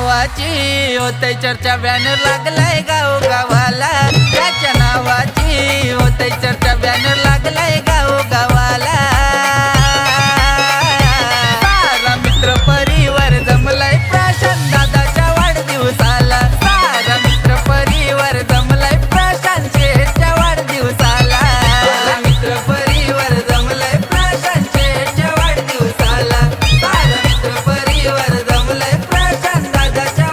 होतय चर्चा बॅनर लागलाय गाव गावाला त्याच्या नावाची होतय चर्चा बॅनर लागलाय गाव गावाला सारा मित्र परिवार जमलाय प्रशांत दादाच्या वाढदिवसाला सारा मित्र परिवार जमलाय प्रशांत शेठच्या वाढदिवसाला मित्र परिवार जमलाय प्रशांत शेठच्या वाढदिवसाला सारा मित्र परिवार जमलाय प्रशांत दादाच्या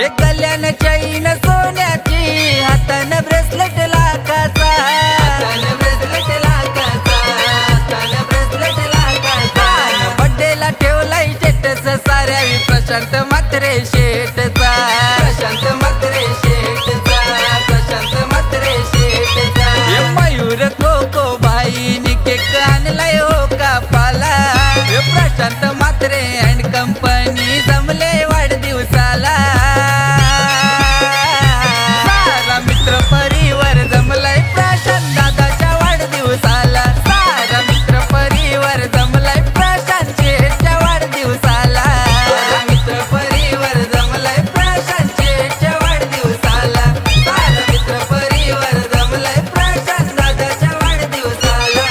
एक गल्यानं चैन सोन्याची हातानं ब्रेसलेट लाखाचा बड्डेला ठेवलाय स्टेटस साऱ्या प्रशांत म्हात्रे शेठचा मयूर कोको बाईनी केक आणलाय हो कापाला प्रशांत म्हात्रे अँड कंपनी जमले वाढदिवसाला मित्र परिवार जमलाय प्रशांत दादाच्या वाढदिवसाला सारा मित्र परिवार जमलाय प्रशांत शेठच्या वाढदिवसाला मित्र परिवार जमलाय प्रशांत शेठच्या वाढदिवसाला सारा मित्र परिवार जमलाय प्रशांत दादाच्या वाढदिवसाला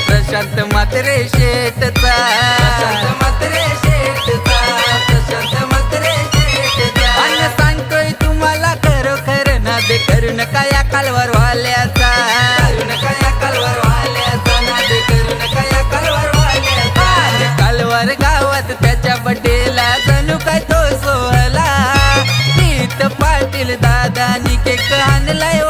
प्रशांत म्हात्रे शेठचा अन्न सांगतोय तुम्हाला खरोखर नादे करू नका या कालवर वाल्याचा कालवर गावात त्याच्या बड्डेला जणू काय तो सोहला तीत पाटील दादानी केक आणलाय